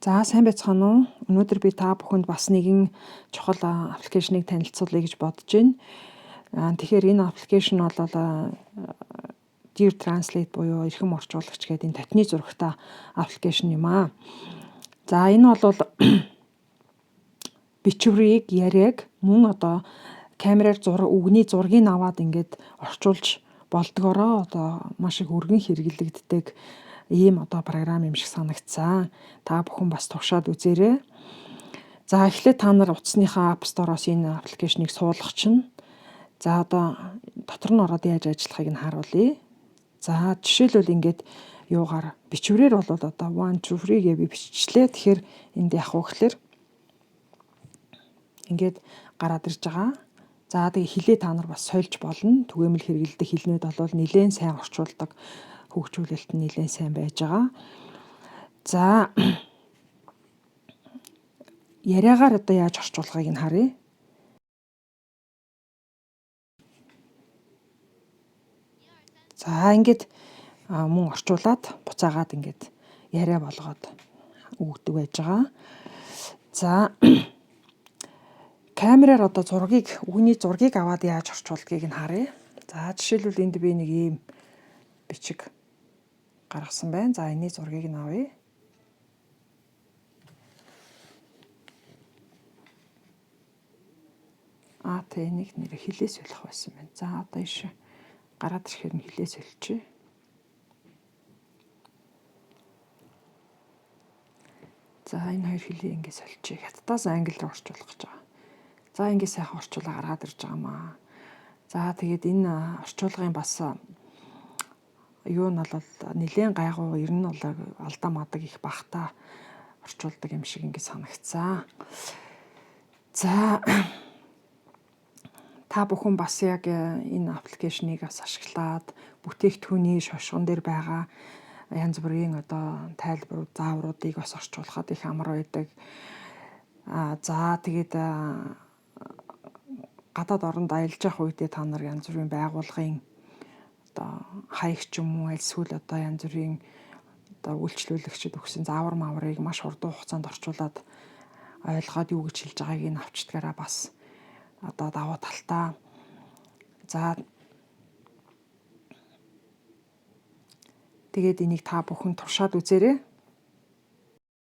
За сайн байцгаана уу? Өнөөдөр би та бүхэнд бас нэгэн чухал аппликейшнийг танилцуулъя гэж бодож байна. Тэгэхээр энэ аппликейшн бол Dear Translate буюу эрхэм орчуулагч гэдэг энэ татны зурагтай аппликейшн юм аа. За энэ бол бичвэрийг, яриаг мөн камераар үгний зургийг аваад ингээд орчуулж болдгоороо маш их өргөн хэрэглэгддэг ийм програм юм шиг санагдсан. Та бүхэн бас туршаад үзээрэй. За эхлээд та нар утасныхаа App Store-оос энэ аппликейшнийг суулгах чинь. За дотор нь ороод яаж ажиллахыг нь харуулъя. За жишээлбэл ингээд юугаар бичвэрээр бол 1 2 3 гэж би биччихлээ. Тэгэхээр энд яах вэ гэхээр ингээд гараад ирж байгаа. За тэгээ хилээ та нар бас сольж болно. Түгээмэл хэрэглэдэг хэлнүүд бол нэлээд сайн орчуулдаг. Хөгжүүлэлт нь нэлээд сайн байж байгаа. За яриагаар яаж орчуулгыг нь харъя. За ингээд мөн орчуулад буцаагаад ингээд яриа болгоод өгдөг байж байгаа. За камераар үгний зургийг аваад яаж орчуулдгийг нь харъя. За жишээлбэл энд би нэг ийм бичиг гаргасан байна. За энэний зургийг нь авъя. Энийг нэр хилээ солих байсан байна. За ийш гараад ирэхээр нь хилээ соличих. За энэ хоёр хилээ ингэ соличих. Хятадаас англи руу орчуулах гэж байгаа. За ингэ сайхан орчуулга гаргаад ирж байгаамаа. За тэгээд энэ орчуулгын бас юу нь бол нэлээд гайгүй ер нь бол алдаа мадаг их багтаа орчуулдаг юм шиг ингэ санагцсан. За та бүхэн бас яг энэ аппликейшнийг бас ашиглаад бүтээгдэхүүний шошгон дээр байгаа янз бүрийн тайлбар заавруудыг бас орчуулахад их амар байдаг. За тэгээд гадаад оронд аялж явах үедээ та нар янз бүрийн байгууллагын хаягч юм уу эсвэл янз бүрийн үйлчлүүлэгчид өгсөн заавар маврыг маш хурдан хугацаанд орчуулад ойлгоод юу гэж хэлж байгааг нь авчдгаараа бас даваа талтай. За тэгээд энийг та бүхэн туршаад үзээрэй.